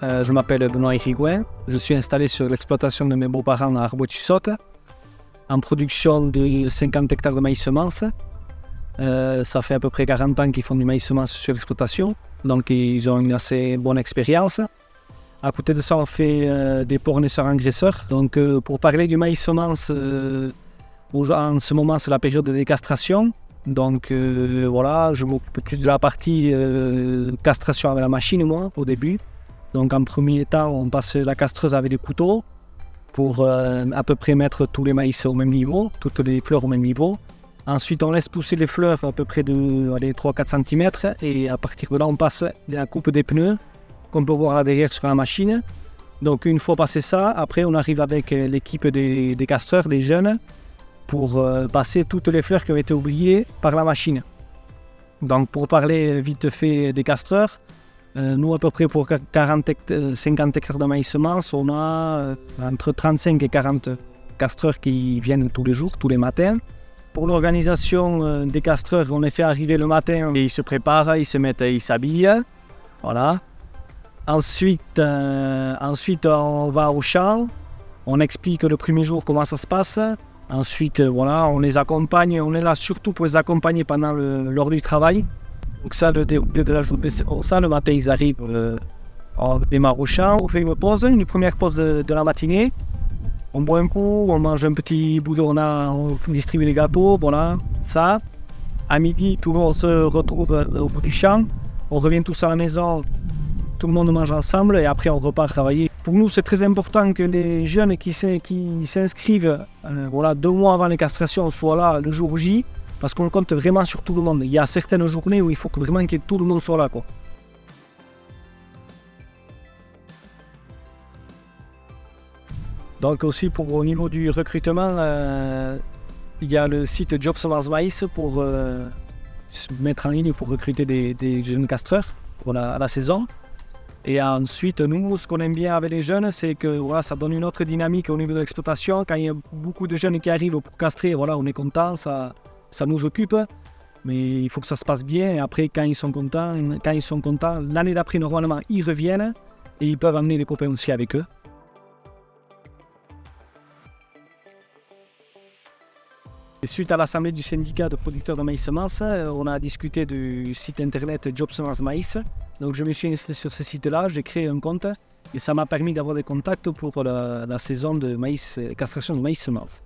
Je m'appelle Benoît Irigouin. Je suis installé sur l'exploitation de mes beaux-parents à Arbois-Tussotte, en production de 50 hectares de maïs semence. Ça fait à peu près 40 ans qu'ils font du maïs semence sur l'exploitation, donc ils ont une assez bonne expérience. À côté de ça, on fait des fournisseurs engraisseurs. Donc pour parler du maïs semence, en ce moment c'est la période de décastration. Donc voilà, je m'occupe plus de la partie castration avec la machine moi au début. Donc en premier temps, on passe la castreuse avec des couteaux pour à peu près mettre tous les maïs au même niveau, toutes les fleurs au même niveau. Ensuite, on laisse pousser les fleurs à peu près de 3-4 cm et à partir de là, on passe la coupe des pneus qu'on peut voir derrière sur la machine. Donc une fois passé ça, après on arrive avec l'équipe des castreurs, des jeunes, pour passer toutes les fleurs qui ont été oubliées par la machine. Donc pour parler vite fait des castreurs, nous à peu près pour 50 hectares de maïs semence, on a entre 35 et 40 castreurs qui viennent tous les jours, tous les matins. Pour l'organisation des castreurs, on les fait arriver le matin et ils se préparent, ils se mettent, ils s'habillent. Voilà. Ensuite, on va au champ, on explique le premier jour comment ça se passe. Ensuite, voilà, on les accompagne, on est là surtout pour les accompagner pendant l'heure du travail. Donc ça, le début de la journée, c'est pour ça. Le matin, ils arrivent, on démarre au champ, on fait une première pause de la matinée. On boit un coup, on mange un petit bout on distribue les gâteaux, voilà, ça. À midi, tout le monde se retrouve au bout du champ. On revient tous à la maison, tout le monde mange ensemble et après on repart travailler. Pour nous, c'est très important que les jeunes qui s'inscrivent 2 mois avant les castrations soient là le jour J, parce qu'on compte vraiment sur tout le monde. Il y a certaines journées où il faut vraiment que tout le monde soit là, quoi. Donc aussi au niveau du recrutement, il y a le site Job Semence Maïs pour se mettre en ligne pour recruter des jeunes castreurs pour la saison. Et ensuite, nous, ce qu'on aime bien avec les jeunes, c'est que voilà, ça donne une autre dynamique au niveau de l'exploitation. Quand il y a beaucoup de jeunes qui arrivent pour castrer, voilà, on est content, ça nous occupe. Mais il faut que ça se passe bien. Et après, quand ils sont contents, l'année d'après, normalement, ils reviennent et ils peuvent amener des copains aussi avec eux. Et suite à l'assemblée du syndicat de producteurs de maïs semence, on a discuté du site internet Job Semence Maïs. Donc je me suis inscrit sur ce site-là, j'ai créé un compte et ça m'a permis d'avoir des contacts pour la saison de maïs, castration de maïs semence.